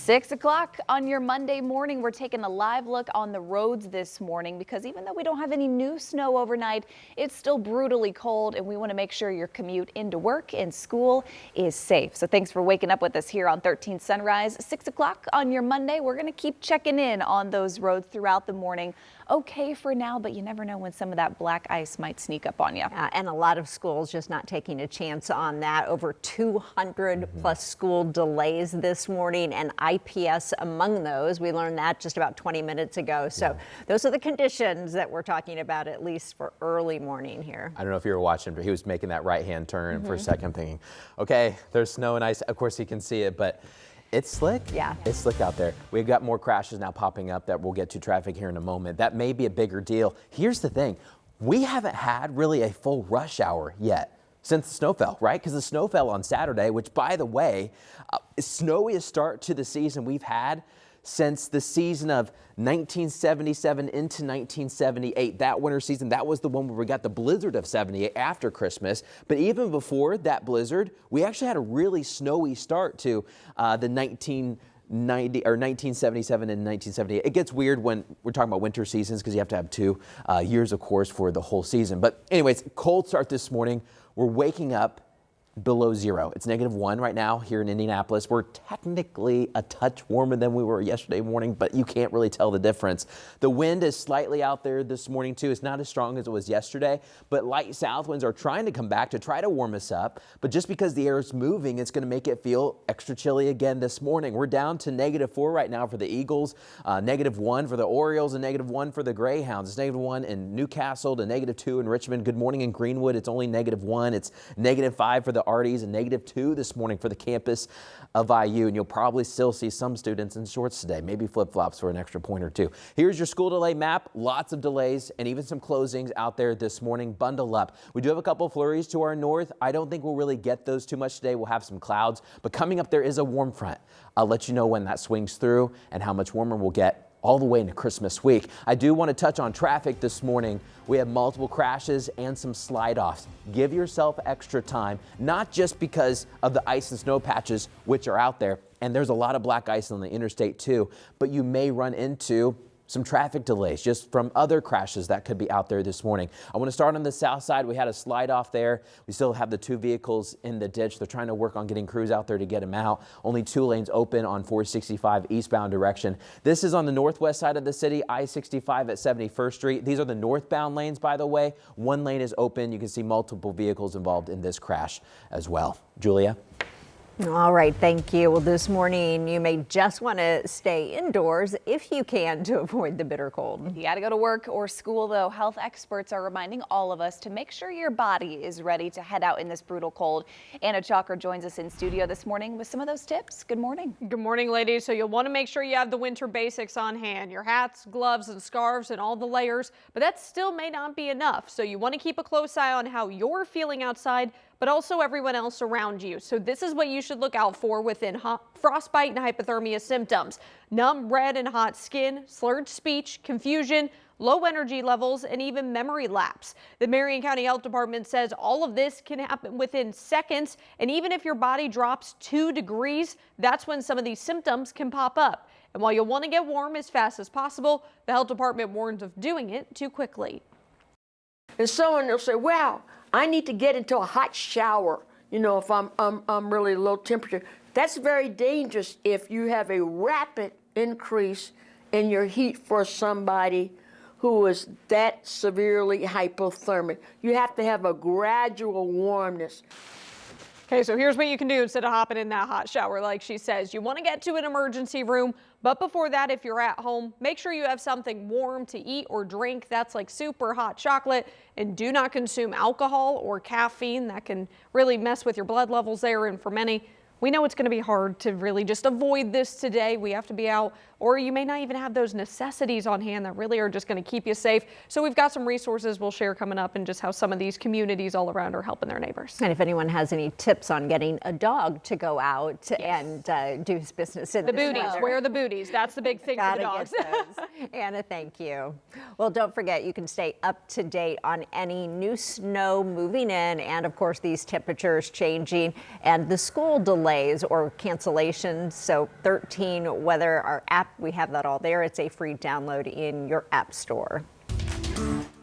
6 o'clock on your Monday morning. We're taking a live look on the roads this morning because even though we don't have any new snow overnight, it's still brutally cold and we want to make sure your commute into work and school is safe. So thanks for waking up with us here on 13 Sunrise. 6 o'clock on your Monday. We're going to keep checking in on those roads throughout the morning. Okay for now, but you never know when some of that black ice might sneak up on you. And a lot of schools just not taking a chance on that. Over 200 plus school delays this morning, and IPS among those. We learned that just about 20 minutes ago. So those are the conditions that we're talking about, at least for early morning here. I don't know if you were watching, but he was making that right-hand turn for a second thinking, okay, there's snow and ice. Of course, he can see it, but it's slick. Yeah. It's slick out there. We've got more crashes now popping up that we'll get to traffic here in a moment. That may be a bigger deal. Here's the thing. We haven't had really a full rush hour yet since the snow fell, right? Because the snow fell on Saturday, which, by the way, snowiest start to the season we've had since the season of 1977 into 1978. That winter season, that was the one where we got the blizzard of 78 after Christmas. But even before that blizzard, we actually had a really snowy start to the 1977 and 1978. It gets weird when we're talking about winter seasons because you have to have 2 years, of course, for the whole season. But anyways, cold start this morning. We're waking up below zero. It's -1 right now here in Indianapolis. We're technically a touch warmer than we were yesterday morning, but you can't really tell the difference. The wind is slightly out there this morning too. It's not as strong as it was yesterday, but light south winds are trying to come back to try to warm us up. But just because the air is moving, it's going to make it feel extra chilly again this morning. We're down to -4 right now for the Eagles, -1 for the Orioles, and -1 for the Greyhounds. It's -1 in Newcastle to -2 in Richmond. Good morning in Greenwood. It's only -1. It's -5 for the Arties and -2 this morning for the campus of IU. And you'll probably still see some students in shorts today, maybe flip-flops for an extra point or two. Here's your school delay map. Lots of delays and even some closings out there this morning. Bundle up. We do have a couple flurries to our north. I don't think we'll really get those too much today. We'll have some clouds, but coming up there is a warm front. I'll let you know when that swings through and how much warmer we'll get all the way into Christmas week. I do want to touch on traffic this morning. We have multiple crashes and some slide-offs. Give yourself extra time, not just because of the ice and snow patches which are out there, and there's a lot of black ice on the interstate too, but you may run into some traffic delays just from other crashes that could be out there this morning. I want to start on the south side. We had a slide off there. We still have the 2 vehicles in the ditch. They're trying to work on getting crews out there to get them out. Only 2 lanes open on 465 eastbound direction. This is on the northwest side of the city, I-65 at 71st Street. These are the northbound lanes, by the way. 1 lane is open. You can see multiple vehicles involved in this crash as well. Julia? All right, thank you. Well, this morning you may just want to stay indoors if you can to avoid the bitter cold. You got to go to work or school, though. Health experts are reminding all of us to make sure your body is ready to head out in this brutal cold. Anna Chalker joins us in studio this morning with some of those tips. Good morning. Good morning, ladies. So you'll want to make sure you have the winter basics on hand, your hats, gloves, and scarves, and all the layers, but that still may not be enough. So you want to keep a close eye on how you're feeling outside, but also everyone else around you. So this is what you should look out for within frostbite and hypothermia symptoms: numb, red, and hot skin, slurred speech, confusion, low energy levels, and even memory lapse. The Marion County Health Department says all of this can happen within seconds, and even if your body drops 2 degrees, that's when some of these symptoms can pop up. And while you'll want to get warm as fast as possible, the health department warns of doing it too quickly. And someone will say, wow, I need to get into a hot shower, you know, if I'm really low temperature. That's very dangerous if you have a rapid increase in your heat for somebody who is that severely hypothermic. You have to have a gradual warmness. Okay, so here's what you can do instead of hopping in that hot shower, like she says. You want to get to an emergency room, but before that, if you're at home, make sure you have something warm to eat or drink. That's like soup or hot chocolate, and do not consume alcohol or caffeine. That can really mess with your blood levels there, and for many, we know it's going to be hard to really just avoid this today. We have to be out, or you may not even have those necessities on hand that really are just going to keep you safe. So we've got some resources we'll share coming up and just how some of these communities all around are helping their neighbors. And if anyone has any tips on getting a dog to go out and do his business in the booties, snow. where are the booties? That's the big thing for the dogs. Anna, thank you. Well, don't forget, you can stay up to date on any new snow moving in, and of course these temperatures changing and the school delay delays or cancellations. So 13 weather, our app, we have that all there. It's a free download in your app store.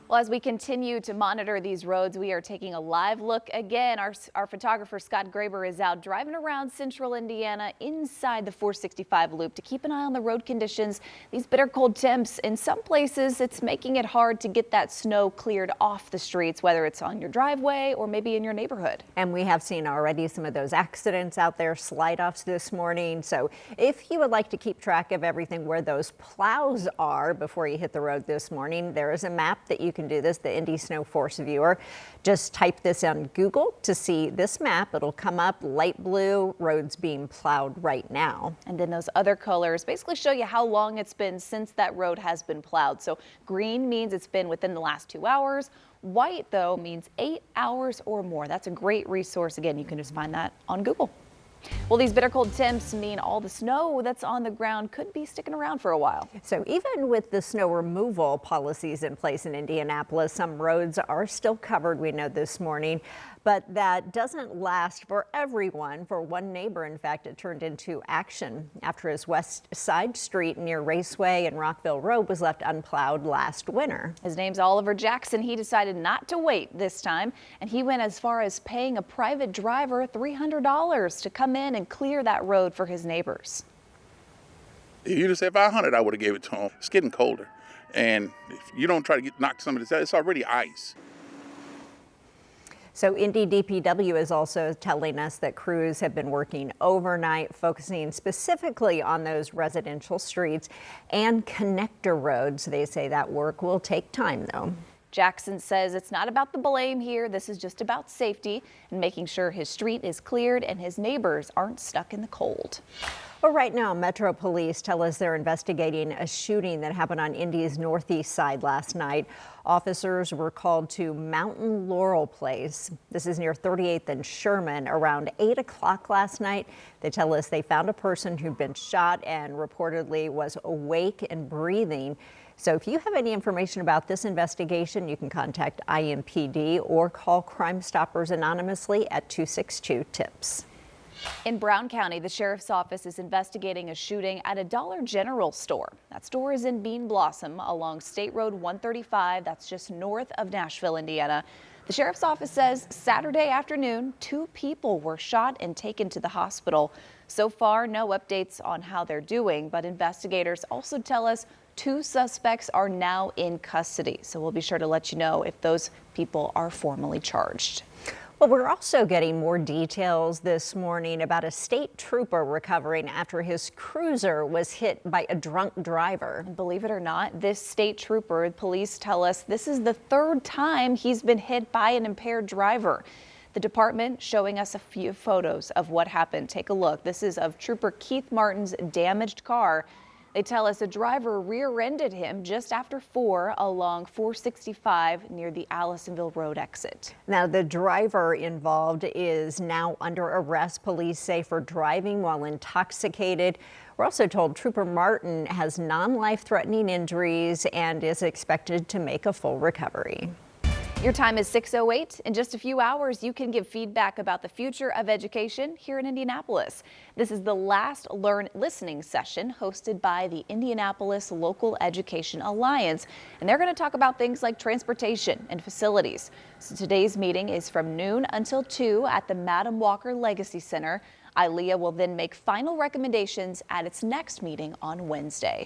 Well, as we continue to monitor these roads, we are taking a live look again. Our photographer Scott Graber is out driving around central Indiana inside the 465 loop to keep an eye on the road conditions. These bitter cold temps in some places, it's making it hard to get that snow cleared off the streets, whether it's on your driveway or maybe in your neighborhood. And we have seen already some of those accidents out there, slide-offs this morning. So if you would like to keep track of everything where those plows are before you hit the road this morning, there is a map that you can do this, the Indy Snow Force Viewer. Just type this on Google to see this map. It'll come up light blue, roads being plowed right now. And then those other colors basically show you how long it's been since that road has been plowed. So green means it's been within the last 2 hours. White, though, means 8 hours or more. That's a great resource. Again, you can just find that on Google. Well, these bitter cold temps mean all the snow that's on the ground could be sticking around for a while. So even with the snow removal policies in place in Indianapolis, some roads are still covered, we know this morning. But that doesn't last for everyone. For one neighbor, in fact, it turned into action after his west side street near Raceway and Rockville Road was left unplowed last winter. His name's Oliver Jackson. He decided not to wait this time, and he went as far as paying a private driver $300 to come in and clear that road for his neighbors. If you just said 500, I would have gave it to him. It's getting colder, and if you don't try to knock some of this out, it's already ice. So Indy DPW is also telling us that crews have been working overnight, focusing specifically on those residential streets and connector roads. They say that work will take time, though. Jackson says it's not about the blame here. This is just about safety and making sure his street is cleared and his neighbors aren't stuck in the cold. Well, right now, Metro Police tell us they're investigating a shooting that happened on Indy's northeast side last night. Officers were called to Mountain Laurel Place. This is near 38th and Sherman around 8 o'clock last night. They tell us they found a person who'd been shot and reportedly was awake and breathing. So if you have any information about this investigation, you can contact IMPD or call Crime Stoppers anonymously at 262-TIPS. In Brown County, the sheriff's office is investigating a shooting at a Dollar General store. That store is in Bean Blossom along State Road 135. That's just north of Nashville, Indiana. The sheriff's office says Saturday afternoon, 2 people were shot and taken to the hospital. So far, no updates on how they're doing, but investigators also tell us 2 suspects are now in custody. So we'll be sure to let you know if those people are formally charged. Well, we're also getting more details this morning about a state trooper recovering after his cruiser was hit by a drunk driver. And believe it or not, this state trooper, police tell us this is the 3rd time he's been hit by an impaired driver. The department showing us a few photos of what happened. Take a look. This is of Trooper Keith Martin's damaged car. They tell us a driver rear-ended him just after 4 along 465 near the Allisonville Road exit. Now, the driver involved is now under arrest, police say, for driving while intoxicated. We're also told Trooper Martin has non-life-threatening injuries and is expected to make a full recovery. Your time is 6:08. In just a few hours, you can give feedback about the future of education here in Indianapolis. This is the last Learn Listening session hosted by the Indianapolis Local Education Alliance, and they're going to talk about things like transportation and facilities. So today's meeting is from noon until 2 at the Madam Walker Legacy Center. ILEA will then make final recommendations at its next meeting on Wednesday.